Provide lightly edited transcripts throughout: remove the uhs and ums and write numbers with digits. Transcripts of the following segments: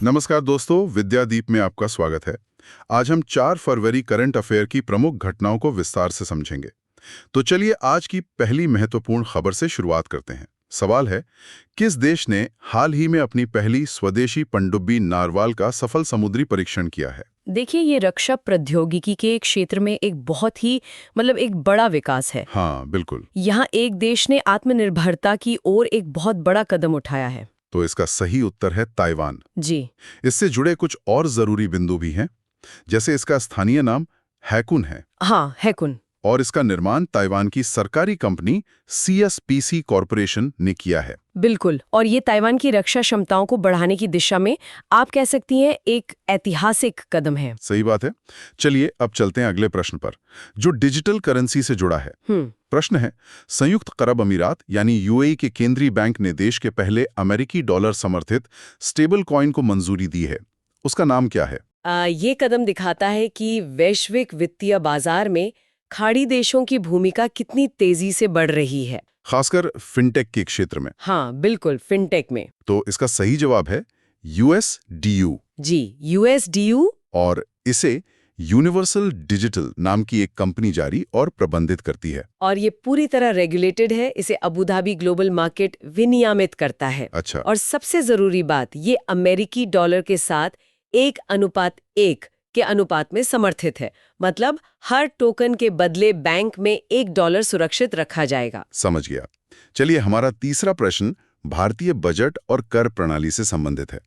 नमस्कार दोस्तों, विद्यादीप में आपका स्वागत है। आज हम 4 फरवरी करंट अफेयर की प्रमुख घटनाओं को विस्तार से समझेंगे। तो चलिए आज की पहली महत्वपूर्ण खबर से शुरुआत करते हैं। सवाल है, किस देश ने हाल ही में अपनी पहली स्वदेशी पनडुब्बी नारवाल का सफल समुद्री परीक्षण किया है? देखिए, ये रक्षा प्रौद्योगिकी के क्षेत्र में एक बहुत ही एक बड़ा विकास है। हाँ, बिल्कुल। यहाँ एक देश ने आत्मनिर्भरता की ओर एक बहुत बड़ा कदम उठाया है। तो इसका सही उत्तर है ताइवान। जी इससे जुड़े कुछ और जरूरी बिंदु भी हैं, जैसे इसका स्थानीय नाम हैकुन है हाँ, हैकुन। और इसका निर्माण ताइवान की सरकारी कंपनी CSPC कॉरपोरेशन ने किया है। बिल्कुल, और ये ताइवान की रक्षा क्षमताओं को बढ़ाने की दिशा में आप कह सकती हैं एक ऐतिहासिक कदम है। सही बात है। चलिए अब चलते हैं अगले प्रश्न पर, जो डिजिटल करेंसी से जुड़ा है। प्रश्न है, संयुक्त अरब अमीरात यानी UAE के केंद्रीय बैंक ने देश के पहले अमेरिकी डॉलर समर्थित स्टेबल कॉइन को मंजूरी दी है। उसका नाम क्या है? ये कदम दिखाता है कि वैश्विक वित्तीय बाजार में खाड़ी देशों की भूमिका कितनी तेजी से बढ़ रही है, खासकर फिनटेक के क्षेत्र में। हाँ बिल्कुल, फिनटेक में। तो इसका सही जवाब है USDU। जी, USDU। और इसे यूनिवर्सल डिजिटल नाम की एक कंपनी जारी और प्रबंधित करती है। और ये पूरी तरह रेगुलेटेड है, इसे अबू धाबी ग्लोबल मार्केट विनियमित करता है। अच्छा। और सबसे जरूरी बात, ये अमेरिकी डॉलर के साथ 1:1 के अनुपात में समर्थित है। मतलब हर टोकन के बदले बैंक में $1 सुरक्षित रखा जाएगा। समझ गया। चलिए हमारा तीसरा प्रश्न भारतीय बजट और कर प्रणाली से संबंधित है।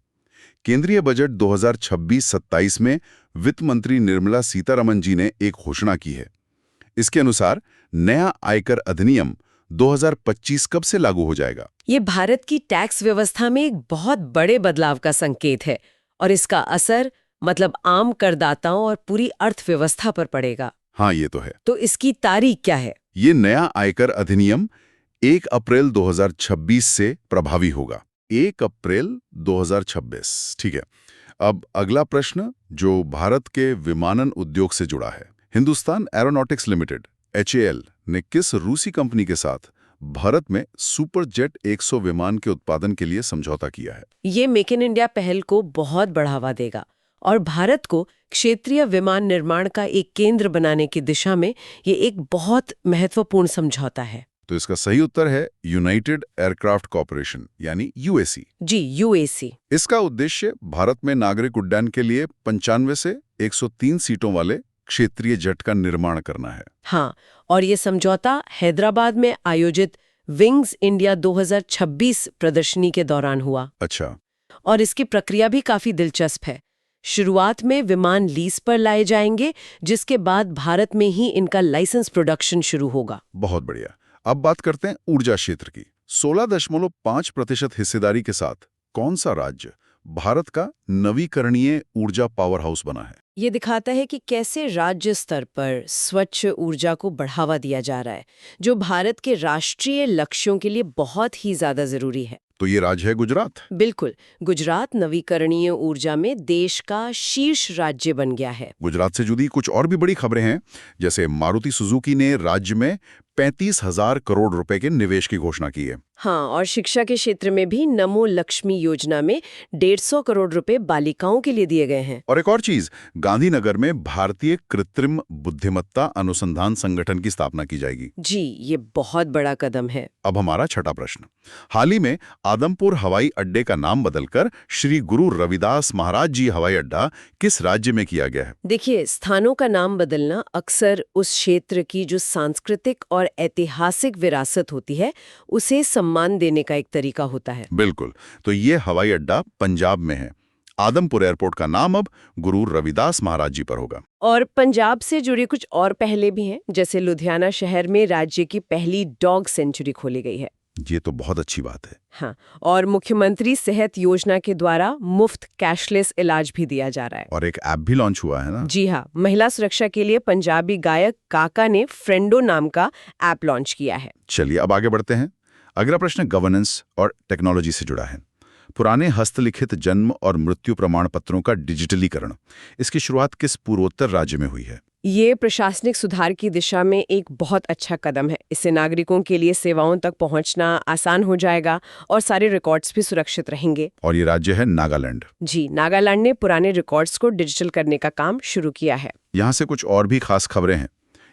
केंद्रीय बजट 2026-27 में वित्त मंत्री निर्मला सीतारमण जी ने एक घोषणा की है। इसके अनुसार नया आयकर अधिनियम 2025 कब से लागू हो जाएगा? ये भारत की टैक्स व्यवस्था में एक बहुत बड़े बदलाव का संकेत है और इसका असर आम करदाताओं और पूरी अर्थव्यवस्था पर पड़ेगा। हाँ, ये तो है। तो इसकी तारीख क्या है? ये नया आयकर अधिनियम 1 अप्रैल 2026 से प्रभावी होगा। 1 अप्रैल 2026, ठीक है। अब अगला प्रश्न जो भारत के विमानन उद्योग से जुड़ा है। हिंदुस्तान एरोनॉटिक्स लिमिटेड HAL ने किस रूसी कंपनी के साथ भारत में सुपर जेट 100 विमान के उत्पादन के लिए समझौता किया है? ये मेक इन इंडिया पहल को बहुत बढ़ावा देगा और भारत को क्षेत्रीय विमान निर्माण का एक केंद्र बनाने की दिशा में ये एक बहुत महत्वपूर्ण समझौता है। तो इसका सही उत्तर है यूनाइटेड एयरक्राफ्ट कॉरपोरेशन यानी UAC। जी, UAC। इसका उद्देश्य भारत में नागरिक उड्डयन के लिए 95 से 103 सीटों वाले क्षेत्रीय जेट का निर्माण करना है। हाँ, और ये समझौता हैदराबाद में आयोजित विंग्स इंडिया 2026 प्रदर्शनी के दौरान हुआ। अच्छा। और इसकी प्रक्रिया भी काफी दिलचस्प है। शुरुआत में विमान लीज पर लाए जाएंगे, जिसके बाद भारत में ही इनका लाइसेंस प्रोडक्शन शुरू होगा। बहुत बढ़िया। अब बात करते हैं ऊर्जा क्षेत्र की। 16.5% हिस्सेदारी के साथ कौन सा राज्य भारत का नवीकरणीय ऊर्जा पावर हाउस बना है? ये दिखाता है कि कैसे राज्य स्तर पर स्वच्छ ऊर्जा को बढ़ावा दिया जा रहा है, जो भारत के राष्ट्रीय लक्ष्यों के लिए बहुत ही ज्यादा जरूरी है। तो ये राज्य है गुजरात। बिल्कुल, गुजरात नवीकरणीय ऊर्जा में देश का शीर्ष राज्य बन गया है। गुजरात से जुड़ी कुछ और भी बड़ी खबरें हैं, जैसे मारुति सुजुकी ने राज्य में 35,000 करोड़ रुपए के निवेश की घोषणा की है। हाँ, और शिक्षा के क्षेत्र में भी नमो लक्ष्मी योजना में 150 करोड़ रुपए बालिकाओं के लिए दिए गए हैं। और एक और चीज, गांधीनगर में भारतीय कृत्रिम बुद्धिमत्ता अनुसंधान संगठन की स्थापना की जाएगी। जी, ये बहुत बड़ा कदम है। अब हमारा छठा प्रश्न। हाल ही में आदमपुर हवाई अड्डे का नाम बदलकर श्री गुरु रविदास महाराज जी हवाई अड्डा किस राज्य में किया गया है? देखिए, स्थानों का नाम बदलना अक्सर उस क्षेत्र की जो सांस्कृतिक और ऐतिहासिक विरासत होती है, उसे सम्मान देने का एक तरीका होता है। बिल्कुल। तो ये हवाई अड्डा पंजाब में है। आदमपुर एयरपोर्ट का नाम अब गुरु रविदास महाराज जी पर होगा। और पंजाब से जुड़ी कुछ और पहले भी हैं, जैसे लुधियाना शहर में राज्य की पहली डॉग सेंचुरी खोली गई है। ये तो बहुत अच्छी बात है। हाँ, और मुख्यमंत्री सेहत योजना के द्वारा मुफ्त कैशलेस इलाज भी दिया जा रहा है। और एक ऐप भी लॉन्च हुआ है ना? जी हाँ, महिला सुरक्षा के लिए पंजाबी गायक काका ने फ्रेंडो नाम का ऐप लॉन्च किया है। चलिए अब आगे बढ़ते हैं। अगला प्रश्न गवर्नेंस और टेक्नोलॉजी से जुड़ा है। पुराने हस्तलिखित जन्म और मृत्यु प्रमाण पत्रों का डिजिटलीकरण, इसकी शुरुआत किस पूर्वोत्तर राज्य में हुई है? ये प्रशासनिक सुधार की दिशा में एक बहुत अच्छा कदम है। इससे नागरिकों के लिए सेवाओं तक पहुंचना आसान हो जाएगा और सारे रिकॉर्ड्स भी सुरक्षित रहेंगे। और ये राज्य है नागालैंड। जी, नागालैंड ने पुराने रिकॉर्ड्स को डिजिटल करने का काम शुरू किया है। यहाँ से कुछ और भी खास खबरें हैं।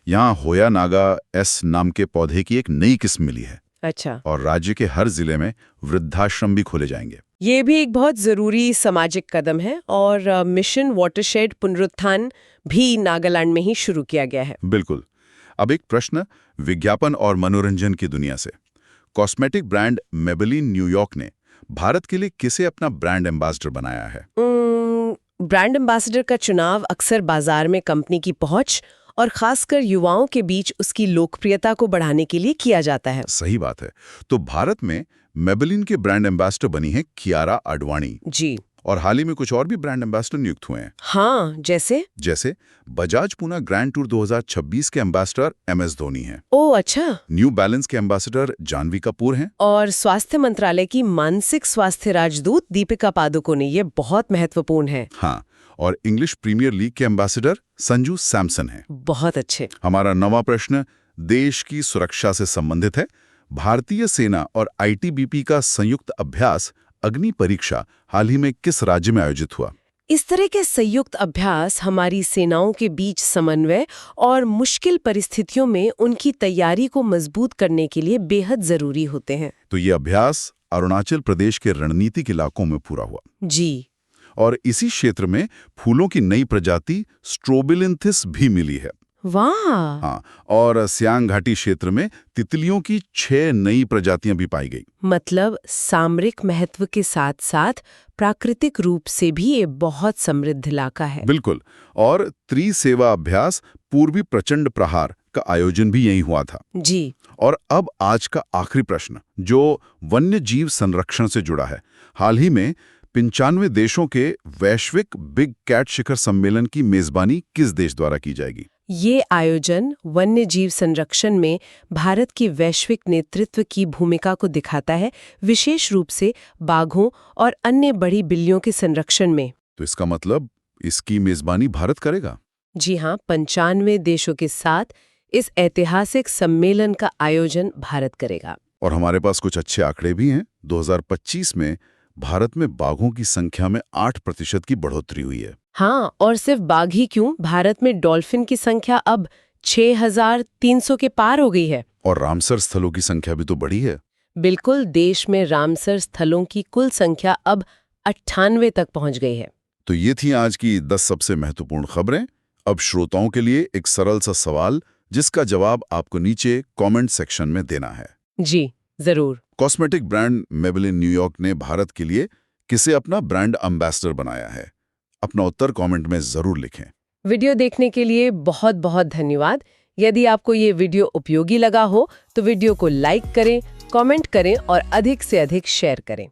यहाँ होया नागा एस नाम के पौधे की एक नई किस्म मिली है। अच्छा, और राज्य के हर जिले में वृद्धाश्रम भी खोले जाएंगे। ये भी एक बहुत जरूरी सामाजिक कदम है। और मिशन वाटरशेड पुनरुत्थान भी नागालैंड में ही शुरू किया गया है। बिल्कुल। अब एक प्रश्न विज्ञापन और मनोरंजन की दुनिया से। कॉस्मेटिक ब्रांड मेबेलिन न्यूयॉर्क ने भारत के लिए किसे अपना ब्रांड एम्बेसडर बनाया है? ब्रांड एम्बेसडर का चुनाव अक्सर बाजार में कंपनी की पहुंच और खासकर युवाओं के बीच उसकी लोकप्रियता को बढ़ाने के लिए किया जाता है। सही बात है। तो भारत में मेबेलिन के ब्रांड एम्बेसडर बनी है कियारा आडवाणी। जी, और हाल ही में कुछ और भी ब्रांड एम्बेसडर नियुक्त हुए हैं। हाँ, जैसे बजाज पूना ग्रैंड टूर 2026 के एम्बेसडर MS धोनी हैं। ओह अच्छा। न्यू बैलेंस के एम्बेसडर जानवी कपूर हैं। और स्वास्थ्य मंत्रालय की मानसिक स्वास्थ्य राजदूत दीपिका पादुकोण, ये बहुत महत्वपूर्ण है। हाँ, और इंग्लिश प्रीमियर लीग के एम्बेसडर संजू सैमसन हैं। बहुत अच्छे। हमारा नवा प्रश्न देश की सुरक्षा से संबंधित है। भारतीय सेना और ITBP का संयुक्त अभ्यास अग्नि परीक्षा हाल ही में किस राज्य में आयोजित हुआ? इस तरह के संयुक्त अभ्यास हमारी सेनाओं के बीच समन्वय और मुश्किल परिस्थितियों में उनकी तैयारी को मजबूत करने के लिए बेहद जरूरी होते हैं। तो ये अभ्यास अरुणाचल प्रदेश के रणनीतिक इलाकों में पूरा हुआ। जी, और इसी क्षेत्र में फूलों की नई प्रजाति स्ट्रोबिलिंथिस भी मिली है। वाह। हाँ, और सियांग घाटी क्षेत्र में तितलियों की 6 नई प्रजातियां भी पाई गई। मतलब सामरिक महत्व के साथ साथ प्राकृतिक रूप से भी ये बहुत समृद्ध इलाका है। बिल्कुल। और त्रिसेवा अभ्यास पूर्वी प्रचंड प्रहार का आयोजन भी यहीं हुआ था। जी, और अब आज का आखिरी प्रश्न जो वन्य जीव संरक्षण से जुड़ा है। हाल ही में 95 देशों के वैश्विक बिग कैट शिखर सम्मेलन की मेजबानी किस देश द्वारा की जाएगी? ये आयोजन वन्य जीव संरक्षण में भारत की वैश्विक नेतृत्व की भूमिका को दिखाता है, विशेष रूप से बाघों और अन्य बड़ी बिल्लियों के संरक्षण में। तो इसका मतलब इसकी मेजबानी भारत करेगा? जी हाँ, 95 देशों के साथ इस ऐतिहासिक सम्मेलन का आयोजन भारत करेगा। और हमारे पास कुछ अच्छे आंकड़े भी हैं। 2025 में भारत में बाघों की संख्या में 8% की बढ़ोतरी हुई है। हाँ, और सिर्फ बाघ ही क्यों, भारत में डॉल्फिन की संख्या अब 6300 के पार हो गई है। और रामसर स्थलों की संख्या भी तो बढ़ी है। बिल्कुल, देश में रामसर स्थलों की कुल संख्या अब 98 तक पहुंच गई है। तो ये थी आज की 10 सबसे महत्वपूर्ण खबरें। अब श्रोताओं के लिए एक सरल सा सवाल जिसका जवाब आपको नीचे कमेंट सेक्शन में देना है। जी, जरूर। कॉस्मेटिक ब्रांड मेबेलिन न्यूयॉर्क ने भारत के लिए किसे अपना ब्रांड एम्बेसडर बनाया है? अपना उत्तर कमेंट में जरूर लिखें। वीडियो देखने के लिए बहुत बहुत धन्यवाद। यदि आपको ये वीडियो उपयोगी लगा हो तो वीडियो को लाइक करें, कमेंट करें और अधिक से अधिक शेयर करें।